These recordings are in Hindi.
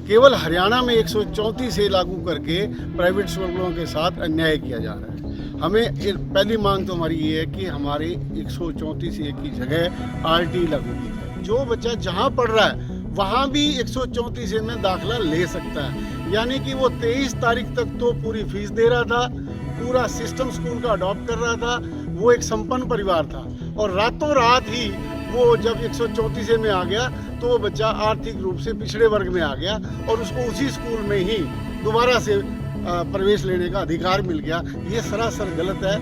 केवल हरियाणा में 134 से लागू करके प्राइवेट स्कूलों के साथ अन्याय किया जा रहा है। हमें पहली मांग तो हमारी ये है कि हमारे 134 ए की जगह आरटी लागू की जाए। जो बच्चा जहाँ पढ़ रहा है वहाँ भी 134 ए में दाखिला ले सकता है। यानी कि वो 23 तारीख तक तो पूरी फीस दे रहा था, पूरा सिस्टम स्कूल का अडॉप्ट कर रहा था, वो एक संपन्न परिवार था, और रातों रात ही वो जब 134 में आ गया तो वो बच्चा आर्थिक रूप से पिछड़े वर्ग में आ गया और उसको उसी स्कूल में ही दोबारा से प्रवेश लेने का अधिकार मिल गया। ये सरासर गलत है,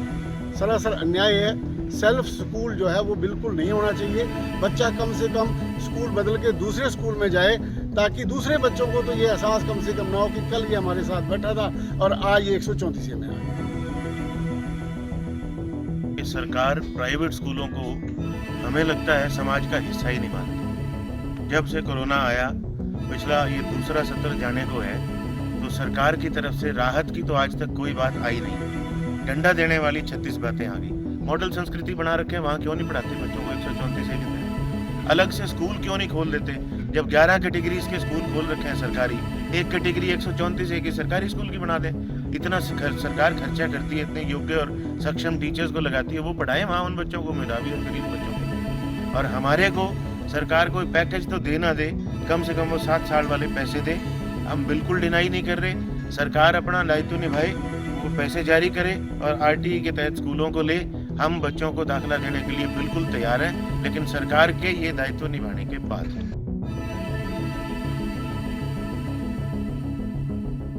सरासर अन्याय है। सेल्फ स्कूल जो है वो बिल्कुल नहीं होना चाहिए। बच्चा कम से कम स्कूल बदल के दूसरे स्कूल में जाए, ताकि दूसरे बच्चों को तो ये एहसास कम से कम ना हो कि कल ये हमारे साथ बैठा था और आज ये 134 में आ गया। सरकार प्राइवेट स्कूलों को हमें लगता है समाज का हिस्सा ही नहीं मानती। जब से कोरोना आया, पिछला ये दूसरा सत्र जाने को है, तो सरकार की तरफ से राहत की तो आज तक कोई बात आई नहीं। डंडा देने वाली 36 बातें आ गई। मॉडल संस्कृति बना रखे, वहाँ क्यों नहीं पढ़ाते बच्चों को 134 के तहत? अलग से स्कूल क्यों नहीं खोल देते? जब 11 कैटेगरीज के स्कूल खोल रखे हैं सरकारी, एक कैटेगरी 134 की सरकारी स्कूल की बना दें। इतना सरकार खर्चा करती है, इतने योग्य और सक्षम टीचर्स को लगाती है, वो पढ़ाए वहाँ उन बच्चों को, मेधावी और गरीब बच्चों को। और हमारे को सरकार कोई पैकेज तो दे ना दे, कम से कम वो 7 साल वाले पैसे दे। हम बिल्कुल डिनाई नहीं कर रहे, सरकार अपना दायित्व निभाए, वो पैसे जारी करे और आरटीई के तहत स्कूलों को ले। हम बच्चों को दाखिला देने के लिए बिल्कुल तैयार हैं, लेकिन सरकार के ये दायित्व निभाने के बाद।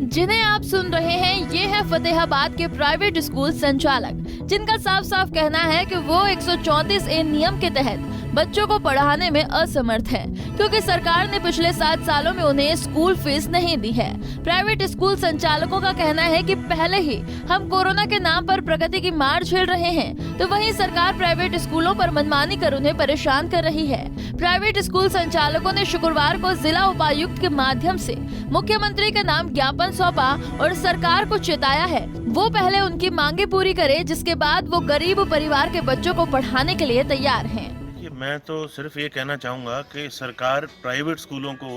जिन्हें आप सुन रहे हैं, ये है फतेहाबाद के प्राइवेट स्कूल संचालक, जिनका साफ साफ कहना है कि वो 134 ए नियम के तहत बच्चों को पढ़ाने में असमर्थ है, क्योंकि सरकार ने पिछले 7 सालों में उन्हें स्कूल फीस नहीं दी है। प्राइवेट स्कूल संचालकों का कहना है कि पहले ही हम कोरोना के नाम पर प्रगति की मार झेल रहे हैं, तो वहीं सरकार प्राइवेट स्कूलों पर मनमानी कर उन्हें परेशान कर रही है। प्राइवेट स्कूल संचालकों ने शुक्रवार को जिला उपायुक्त के माध्यम से मुख्यमंत्री के नाम ज्ञापन सौंपा और सरकार को चेताया है वो पहले उनकी मांगे पूरी करे, जिसके बाद वो गरीब परिवार के बच्चों को पढ़ाने के लिए तैयार हैं। मैं तो सिर्फ ये कहना चाहूँगा कि सरकार प्राइवेट स्कूलों को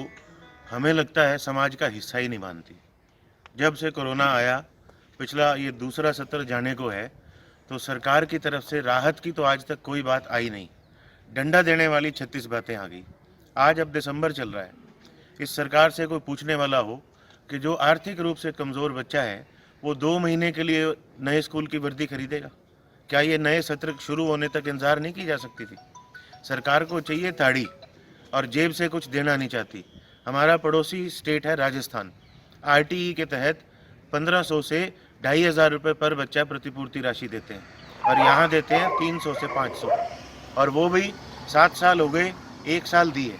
हमें लगता है समाज का हिस्सा ही नहीं मानती। जब से कोरोना आया, पिछला ये दूसरा सत्र जाने को है, तो सरकार की तरफ से राहत की तो आज तक कोई बात आई नहीं। डंडा देने वाली 36 बातें आ गई। आज अब दिसंबर चल रहा है, इस सरकार से कोई पूछने वाला हो कि जो आर्थिक रूप से कमज़ोर बच्चा है वो 2 महीने के लिए नए स्कूल की वर्दी खरीदेगा? क्या ये नए सत्र शुरू होने तक इंतजार नहीं की जा सकती थी? सरकार को चाहिए ताड़ी, और जेब से कुछ देना नहीं चाहती। हमारा पड़ोसी स्टेट है राजस्थान, आरटीई के तहत 1500 से 2500 रुपये पर बच्चा प्रतिपूर्ति राशि देते हैं, और यहाँ देते हैं 300 से 500, और वो भी 7 साल हो गए, 1 साल दिए।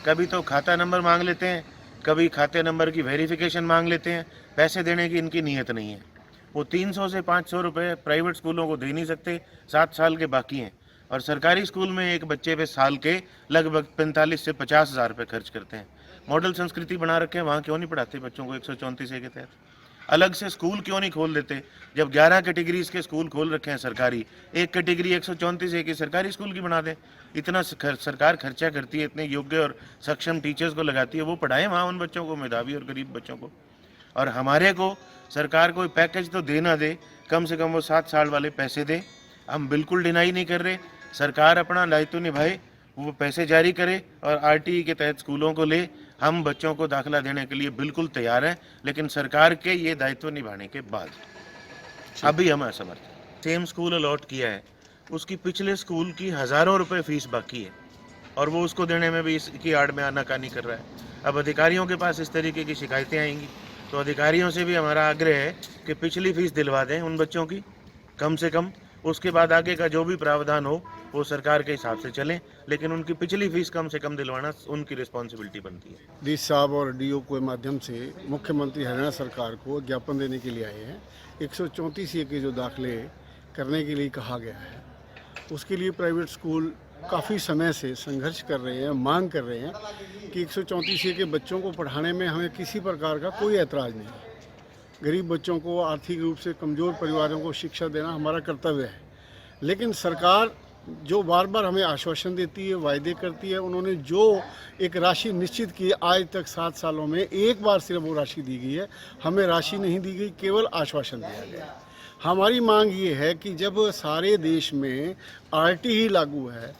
कभी तो खाता नंबर मांग लेते हैं, कभी खाते नंबर की वेरिफिकेशन मांग लेते हैं। पैसे देने की इनकी नीयत नहीं है। वो 300 से 500 रुपये प्राइवेट स्कूलों को दे नहीं सकते, 7 साल के बाकी हैं, और सरकारी स्कूल में एक बच्चे पे साल के लगभग 45 से 50 हज़ार रुपये खर्च करते हैं। मॉडल संस्कृति बना रखे हैं, वहाँ क्यों नहीं पढ़ाते बच्चों को 134 के तहत? अलग से स्कूल क्यों नहीं खोल देते? जब 11 कैटेगरीज के स्कूल खोल रखे हैं सरकारी, एक कैटेगरी 134 की सरकारी स्कूल की बना दें। इतना सरकार खर्चा करती है, इतने योग्य और सक्षम टीचर्स को लगाती है, वो पढ़ाएं वहाँ उन बच्चों को, मेधावी और गरीब बच्चों को। और हमारे को सरकार कोई पैकेज तो दे ना दे, कम से कम वो 7 साल वाले पैसे दे। हम बिल्कुल डिनाई नहीं कर रहे, सरकार अपना दायित्व निभाए, वो पैसे जारी करे और आरटीई के तहत स्कूलों को ले। हम बच्चों को दाखिला देने के लिए बिल्कुल तैयार हैं, लेकिन सरकार के ये दायित्व निभाने के बाद अभी हम असमर्थ। सेम स्कूल अलॉट किया है, उसकी पिछले स्कूल की हज़ारों रुपए फीस बाकी है, और वो उसको देने में भी इसकी आड़ में आनाकानी कर रहा है। अब अधिकारियों के पास इस तरीके की शिकायतें आएंगी, तो अधिकारियों से भी हमारा आग्रह है कि पिछली फीस दिलवा दें उन बच्चों की कम से कम। उसके बाद आगे का जो भी प्रावधान हो वो सरकार के हिसाब से चलें, लेकिन उनकी पिछली फीस कम से कम दिलवाना उनकी रिस्पॉन्सिबिलिटी बनती है। डी साहब और डीओ के माध्यम से मुख्यमंत्री हरियाणा सरकार को ज्ञापन देने के लिए आए हैं। 134 के जो दाखिले करने के लिए कहा गया है, उसके लिए प्राइवेट स्कूल काफ़ी समय से संघर्ष कर रहे हैं, मांग कर रहे हैं कि 134 के बच्चों को पढ़ाने में हमें किसी प्रकार का कोई ऐतराज़ नहीं है। गरीब बच्चों को, आर्थिक रूप से कमज़ोर परिवारों को शिक्षा देना हमारा कर्तव्य है, लेकिन सरकार जो बार बार हमें आश्वासन देती है, वायदे करती है, उन्होंने जो एक राशि निश्चित की आज तक 7 सालों में एक बार सिर्फ वो राशि दी गई है। हमें राशि नहीं दी गई, केवल आश्वासन दिया गया। हमारी मांग ये है कि जब सारे देश में आरटी ही लागू है,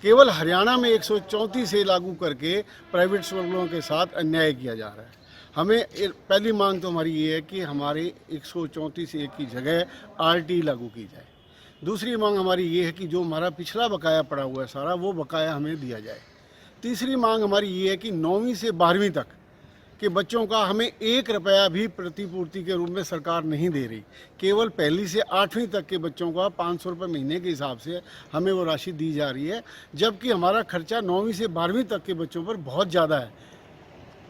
केवल हरियाणा में 134 से लागू करके प्राइवेट स्कूलों के साथ अन्याय किया जा रहा है। हमें पहली मांग तो हमारी ये है कि हमारे 134A की जगह आरटी लागू की जाए। दूसरी मांग हमारी ये है कि जो हमारा पिछला बकाया पड़ा हुआ है सारा, वो बकाया हमें दिया जाए। तीसरी मांग हमारी ये है कि 9वीं से 12वीं तक के बच्चों का हमें 1 रुपया भी प्रतिपूर्ति के रूप में सरकार नहीं दे रही। केवल 1ली से 8वीं तक के बच्चों का 500 रुपये महीने के हिसाब से हमें वो राशि दी जा रही है, जबकि हमारा खर्चा 9वीं से 12वीं तक के बच्चों पर बहुत ज़्यादा है।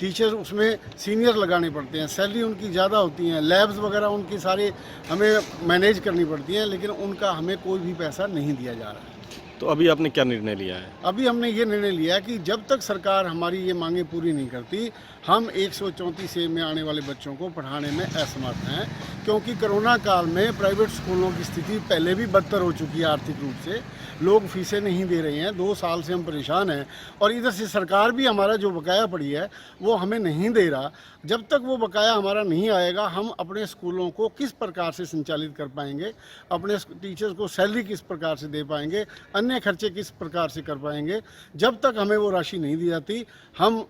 टीचर उसमें सीनियर लगाने पड़ते हैं, सैलरी उनकी ज़्यादा होती हैं, लैब्स वगैरह उनकी सारे हमें मैनेज करनी पड़ती हैं, लेकिन उनका हमें कोई भी पैसा नहीं दिया जा रहा है। तो अभी आपने क्या निर्णय लिया है? अभी हमने ये निर्णय लिया कि जब तक सरकार हमारी ये मांगें पूरी नहीं करती, हम 134A में आने वाले बच्चों को पढ़ाने में असमर्थ हैं, क्योंकि कोरोना काल में प्राइवेट स्कूलों की स्थिति पहले भी बदतर हो चुकी है आर्थिक रूप से। लोग फीसें नहीं दे रहे हैं, 2 साल से हम परेशान हैं, और इधर से सरकार भी हमारा जो बकाया पड़ी है वो हमें नहीं दे रहा। जब तक वो बकाया हमारा नहीं आएगा, हम अपने स्कूलों को किस प्रकार से संचालित कर पाएंगे, अपने टीचर्स को सैलरी किस प्रकार से दे पाएंगे, अन्य खर्चे किस प्रकार से कर पाएंगे। जब तक हमें वो राशि नहीं दी जाती, हम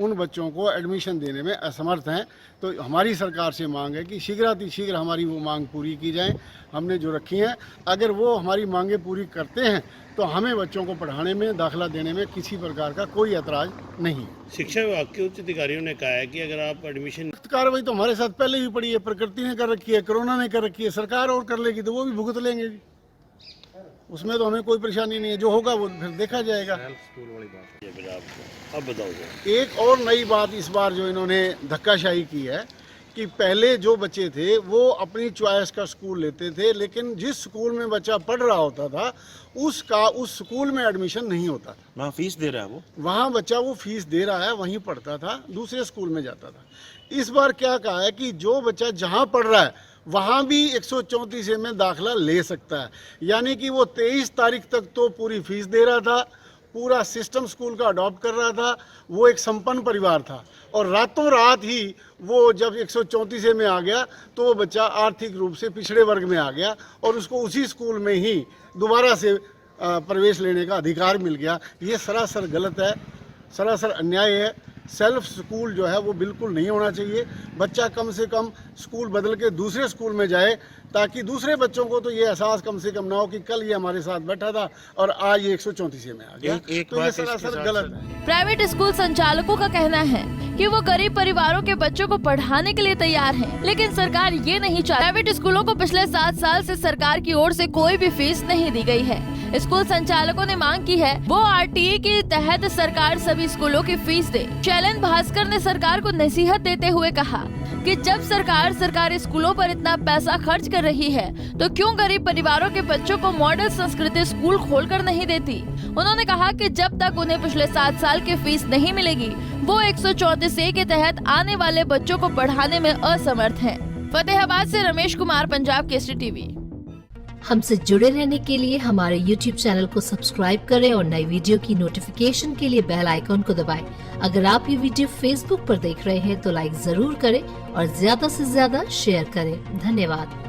उन बच्चों को एडमिशन देने में असमर्थ हैं। तो हमारी सरकार से मांग है कि शीघ्र हमारी वो मांग पूरी की जाए, हमने जो रखी हैं। अगर वो हमारी मांगें पूरी करते हैं तो हमें बच्चों को पढ़ाने में, दाखिला देने में किसी प्रकार का कोई ऐतराज़ नहीं है। शिक्षा विभाग के उच्च अधिकारियों ने कहा है कि अगर आप एडमिशन कार्रवाई तो हमारे साथ पहले ही पड़ी है, प्रकृति ने कर रखी है, कोरोना ने कर रखी है, सरकार और कर लेगी तो वो भी भुगत लेंगे जी। उसमें तो हमें कोई परेशानी नहीं है, जो होगा वो फिर देखा जाएगा। स्कूल वाली बात है, अब बताओ। एक और नई बात इस बार जो इन्होंने धक्काशाही की है कि पहले जो बच्चे थे वो अपनी चॉइस का स्कूल लेते थे, लेकिन जिस स्कूल में बच्चा पढ़ रहा होता था उस स्कूल में एडमिशन नहीं होता था। वहाँ फीस दे रहा है वो, वहाँ बच्चा वो फीस दे रहा है, वहीं पढ़ता था, दूसरे स्कूल में जाता था। इस बार क्या कहा है कि जो बच्चा जहाँ पढ़ रहा है वहाँ भी 134A में दाखिला ले सकता है। यानी कि वो 23 तारीख तक तो पूरी फीस दे रहा था, पूरा सिस्टम स्कूल का अडॉप्ट कर रहा था, वो एक संपन्न परिवार था, और रातों रात ही वो जब 134A में आ गया तो वो बच्चा आर्थिक रूप से पिछड़े वर्ग में आ गया और उसको उसी स्कूल में ही दोबारा से प्रवेश लेने का अधिकार मिल गया। ये सरासर गलत है, सरासर अन्याय है। सेल्फ स्कूल जो है वो बिल्कुल नहीं होना चाहिए। बच्चा कम से कम स्कूल बदल के दूसरे स्कूल में जाए, ताकि दूसरे बच्चों को तो ये एहसास कम से कम ना हो कि कल ये हमारे साथ बैठा था और आज ये 134A में आ गया। तो ये सरासर गलत है। प्राइवेट स्कूल संचालकों का कहना है कि वो गरीब परिवारों के बच्चों को पढ़ाने के लिए तैयार हैं, लेकिन सरकार ये नहीं चाहती। प्राइवेट स्कूलों को पिछले 7 साल से सरकार की ओर से कोई भी फीस नहीं दी गई है। स्कूल संचालकों ने मांग की है वो आरटीई के तहत सरकार सभी स्कूलों की फीस दे। शैलेंद्र भास्कर ने सरकार को नसीहत देते हुए कहा कि जब सरकार सरकारी स्कूलों पर इतना पैसा खर्च कर रही है तो क्यों गरीब परिवारों के बच्चों को मॉडल संस्कृति स्कूल खोलकर नहीं देती। उन्होंने कहा कि जब तक उन्हें पिछले 7 साल की फीस नहीं मिलेगी वो 134A के तहत आने वाले बच्चों को पढ़ाने में असमर्थ हैं। फतेहाबाद से रमेश कुमार, पंजाब केसरी टीवी। हमसे जुड़े रहने के लिए हमारे YouTube चैनल को सब्सक्राइब करें और नई वीडियो की नोटिफिकेशन के लिए बेल आइकॉन को दबाएं। अगर आप ये वीडियो Facebook पर देख रहे हैं तो लाइक जरूर करें और ज्यादा से ज्यादा शेयर करें। धन्यवाद।